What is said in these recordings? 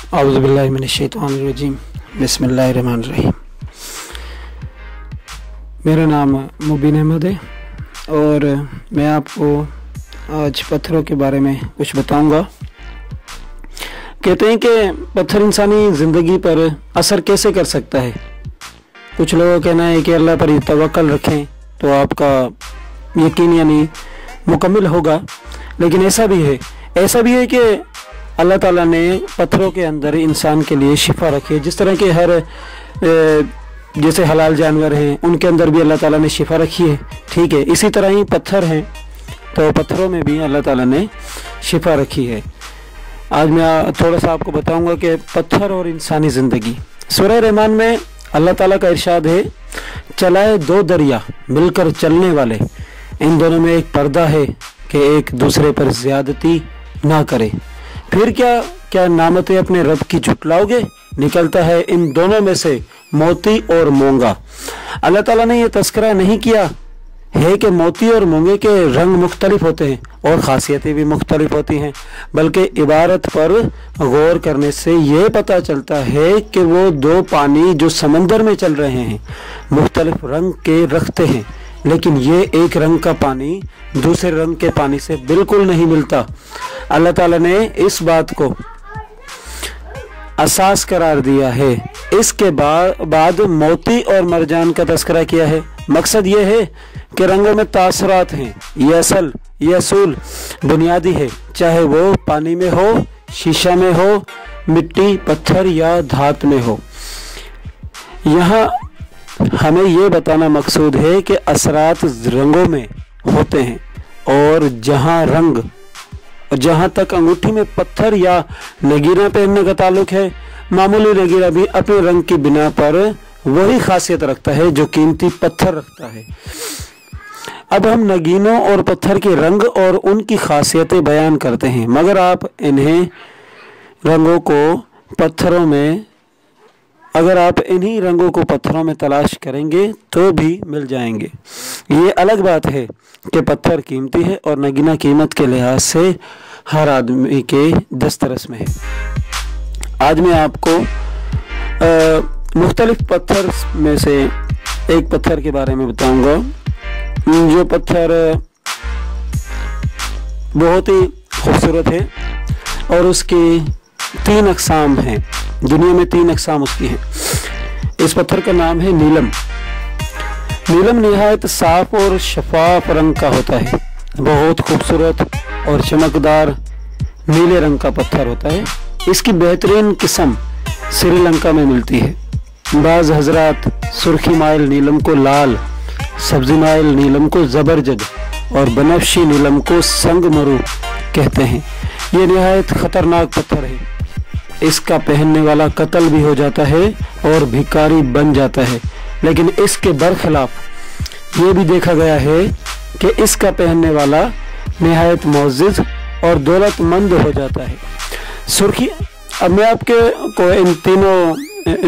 औज़ुबिल्लाहि मिनश्शैतानिर्रजीम बिस्मिल्लाहिर्रहमानिर्रहीम। मेरा नाम मुबीन अहमद है और मैं आपको आज पत्थरों के बारे में कुछ बताऊंगा। कहते हैं कि पत्थर इंसानी ज़िंदगी पर असर कैसे कर सकता है। कुछ लोगों का कहना है कि अल्लाह पर तवक्कल रखें तो आपका यकीन यानी मुकम्मल होगा, लेकिन ऐसा भी है कि अल्लाह ताला ने पत्थरों के अंदर इंसान के लिए शिफा रखी है। जिस तरह के हर जैसे हलाल जानवर हैं उनके अंदर भी अल्लाह ताला ने शिफा रखी है, ठीक है। इसी तरह ही पत्थर हैं तो पत्थरों में भी अल्लाह ताला ने शिफा रखी है। आज मैं थोड़ा सा आपको बताऊंगा कि पत्थर और इंसानी ज़िंदगी। सूरह रहमान में अल्लाह ताला का इरशाद है, चलाए दो दरिया मिलकर चलने वाले, इन दोनों में एक पर्दा है कि एक दूसरे पर ज़्यादती ना करे। फिर क्या नामतें अपने रब की झुटलाओगे। निकलता है इन दोनों में से मोती और मूंगा। अल्लाह ताला ने यह तस्करा नहीं किया है कि मोती और मूंगे के रंग मुख्तलिफ होते हैं और ख़ासियतें भी मुख्तलिफ होती हैं, बल्कि इबारत पर गौर करने से यह पता चलता है कि वो दो पानी जो समंदर में चल रहे हैं मुख्तलिफ रंग के रखते हैं, लेकिन ये एक रंग का पानी दूसरे रंग के पानी से बिल्कुल नहीं मिलता। अल्लाह ताला ने इस बात को असास करार दिया है। इसके बाद मोती और मरजान का तस्करा किया है। मकसद ये है कि रंगों में तासरात हैं। ये असूल बुनियादी है, चाहे वो पानी में हो, शीशा में हो, मिट्टी, पत्थर या धात में हो। यहाँ हमें ये बताना मकसूद है कि असरात रंगों में होते हैं और जहाँ तक अंगूठी में पत्थर या नगीरा पहनने का ताल्लुक है, मामूली नगीरा भी अपने रंग की बिना पर वही खासियत रखता है जो कीमती पत्थर रखता है। अब हम नगीनों और पत्थर के रंग और उनकी खासियतें बयान करते हैं, मगर आप इन्हीं रंगों को पत्थरों में तलाश करेंगे तो भी मिल जाएंगे। ये अलग बात है कि पत्थर कीमती है और नगीना कीमत के लिहाज से हर आदमी के दस्तरस में है। आज मैं आपको मुख्तलिफ पत्थर में से एक पत्थर के बारे में बताऊंगा, जो पत्थर बहुत ही खूबसूरत है और उसकी 3 अक़साम हैं। दुनिया में 3 अक़साम उसकी हैं। इस पत्थर का नाम है नीलम। नीलम निहायत साफ और शफाफ रंग का होता है। बहुत खूबसूरत और चमकदार नीले रंग का पत्थर होता है। इसकी बेहतरीन किस्म श्रीलंका में मिलती है। बाज़ हजरात सुर्खी माइल नीलम को लाल, सब्जी माइल नीलम को ज़बरजद और बनफशी नीलम को संगमरू कहते हैं। ये निहायत ख़तरनाक पत्थर है। इसका पहनने वाला कत्ल भी हो जाता है और भिखारी बन जाता है, लेकिन इसके बरखिलाफ ये भी देखा गया है कि इसका पहनने वाला निहायत मुअज़्ज़ज़ और दौलतमंद हो जाता है। सुर्खी, अब मैं आपको इन तीनों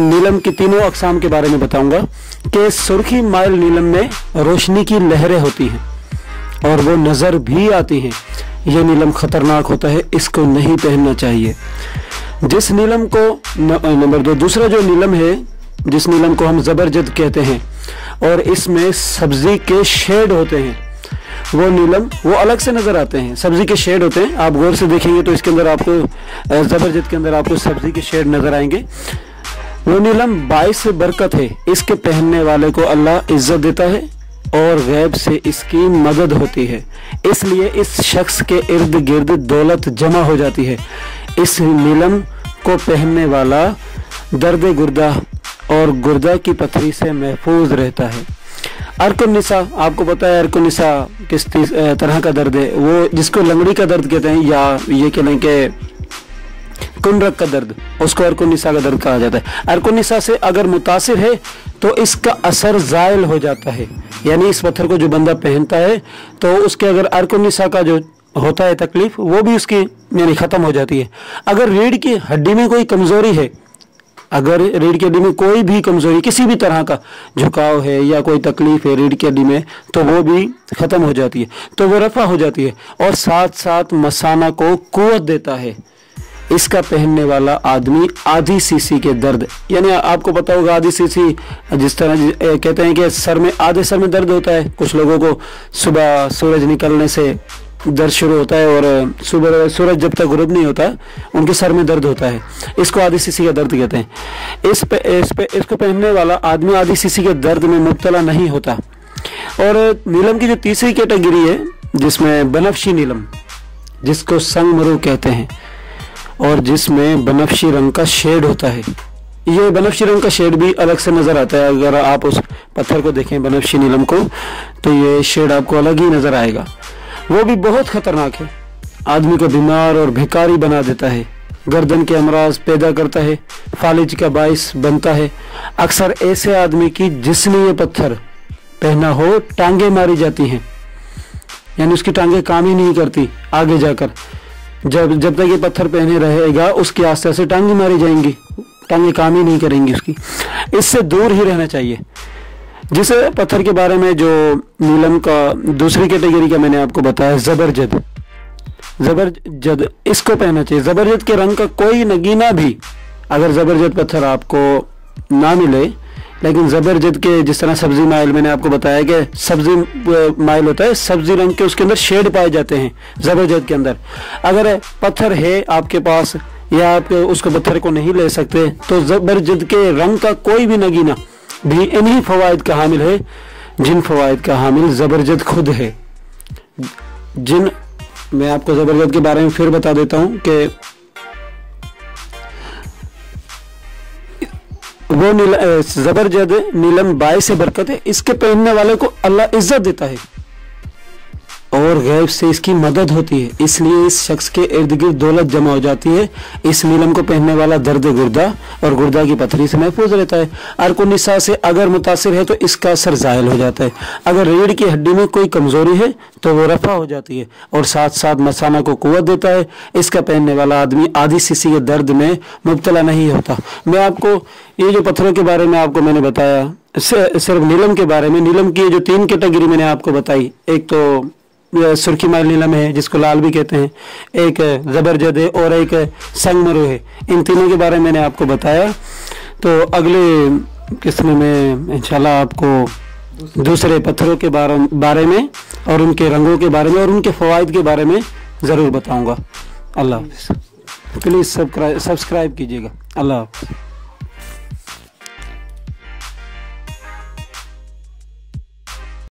नीलम की तीनों अक़साम के बारे में बताऊंगा कि सुर्खी माइल नीलम में रोशनी की लहरें होती हैं और वो नज़र भी आती हैं। यह नीलम ख़तरनाक होता है, इसको नहीं पहनना चाहिए। जिस नीलम को नंबर 2 दूसरा जो नीलम है, जिस नीलम को हम ज़बरजद कहते हैं और इसमें सब्जी के शेड होते हैं, वो नीलम वो अलग से नज़र आते हैं। सब्जी के शेड होते हैं, आप गौर से देखेंगे तो इसके अंदर आपको ज़बरजद के अंदर आपको सब्जी के शेड नज़र आएंगे। वो नीलम बाइस बरकत है। इसके पहनने वाले को अल्लाह इज्जत देता है और गैब से इसकी मदद होती है, इसलिए इस शख्स के इर्द गिर्द दौलत जमा हो जाती है। इस नीलम को पहनने वाला दर्द गुर्दा और गुर्दा की पथरी से महफूज रहता है। अर्कुन्निसा, आपको पता है अर्कुन्निसा किस तरह का दर्द है, वो जिसको लंगड़ी का दर्द कहते हैं या ये कह लें कि कुनरक का दर्द, उसको अर्कुन्निसा का दर्द कहा जाता है। अर्कुन्निसा से अगर मुतासिर है तो इसका असर ज़ायल हो जाता है, यानी इस पत्थर को जो बंदा पहनता है तो उसके अगर अर्कुन्निसा का जो होता है तकलीफ, वो भी उसकी यानी ख़त्म हो जाती है। अगर रीढ़ की हड्डी में कोई कमज़ोरी है, अगर रीढ़ की हड्डी में कोई भी कमज़ोरी, किसी भी तरह का झुकाव है या कोई तकलीफ़ है रीढ़ की हड्डी में, तो वो भी ख़त्म हो जाती है, तो वो रफ़ा हो जाती है और साथ साथ मसाना को क़ुव्वत देता है। इसका पहनने वाला आदमी आधी सीसी के दर्द, यानी आपको पता होगा आधी सीसी जिस तरह कहते हैं कि सर में, आधे सर में दर्द होता है। कुछ लोगों को सुबह सूरज निकलने से दर्द शुरू होता है और सुबह सूरज जब तक गुरूब नहीं होता उनके सर में दर्द होता है, इसको आधी सीसी का दर्द कहते हैं। इसको पहनने वाला आदमी आधी सीसी के दर्द में मुब्तला नहीं होता। और नीलम की जो तीसरी कैटेगरी है जिसमें बनफशी नीलम, जिसको संगमरु कहते हैं और जिसमें बनफशी रंग का शेड होता है, ये बनफशी रंग का शेड भी अलग से नजर आता है। अगर आप उस पत्थर को देखें बनफशी नीलम को तो ये शेड आपको अलग ही नजर आएगा। वो भी बहुत खतरनाक है, आदमी को बीमार और भिकारी बना देता है, गर्दन के अमराज पैदा करता है, फालिज का बाइस बनता है। अक्सर ऐसे आदमी की जिसने ये पत्थर पहना हो टांगे मारी जाती हैं, यानी उसकी टांगे काम ही नहीं करती आगे जाकर। जब तक ये पत्थर पहने रहेगा उसके आस्ते से टांगे मारी जाएंगी, टांगे काम ही नहीं करेंगी उसकी। इससे दूर ही रहना चाहिए। जिस पत्थर के बारे में जो नीलम का दूसरी कैटेगरी का मैंने आपको बताया, जबरजद इसको पहनना चाहिए। जबरजद के रंग का कोई नगीना भी, अगर जबरजद पत्थर आपको ना मिले, लेकिन जबरजद के जिस तरह सब्जी माइल मैंने आपको बताया कि सब्जी माइल होता है, सब्जी रंग के उसके अंदर शेड पाए जाते हैं जबरजद के अंदर। अगर पत्थर है आपके पास या आप उसको पत्थर को नहीं ले सकते तो जबरजद के रंग का कोई भी नगीना भी इन्हीं फवाइद का हामिल है जिन फवाइद का हामिल जबरजद खुद है। मैं आपको जबरजद के बारे में फिर बता देता हूं कि वो जबरजद नीलम बाई से बरकत है, इसके पहनने वाले को अल्लाह इज्जत देता है और गैब से इसकी मदद होती है, इसलिए इस शख्स के इर्द गिर्द दौलत जमा हो जाती है। इस नीलम को पहनने वाला दर्द गुर्दा और गुर्दा की पथरी से महफूज रहता है। अर्कुनिसा से अगर मुतासिर है तो इसका असर ज़ायल हो जाता है। अगर रीढ़ की हड्डी में कोई कमजोरी है तो वो रफा हो जाती है और साथ साथ मसाना को कुव्वत देता है। इसका पहनने वाला आदमी आधी सीसी के दर्द में मुब्तला नहीं होता। मैं आपको ये जो पत्थरों के बारे में आपको मैंने बताया, सिर्फ नीलम के बारे में, नीलम की जो 3 कैटेगरी मैंने आपको बताई, एक तो सुर्खी माइल नीलम है जिसको लाल भी कहते हैं, एक जबरजद है और एक संगमरु है। इन तीनों के बारे में मैंने आपको बताया। तो अगले किस्म में इंशाल्लाह आपको दूसरे पत्थरों के बारे में और उनके रंगों के बारे में और उनके फवाइद के बारे में ज़रूर बताऊंगा। अल्लाह हाफ़िज़। प्लीज़ सब्सक्राइब कीजिएगा। अल्लाह हाफ़िज़।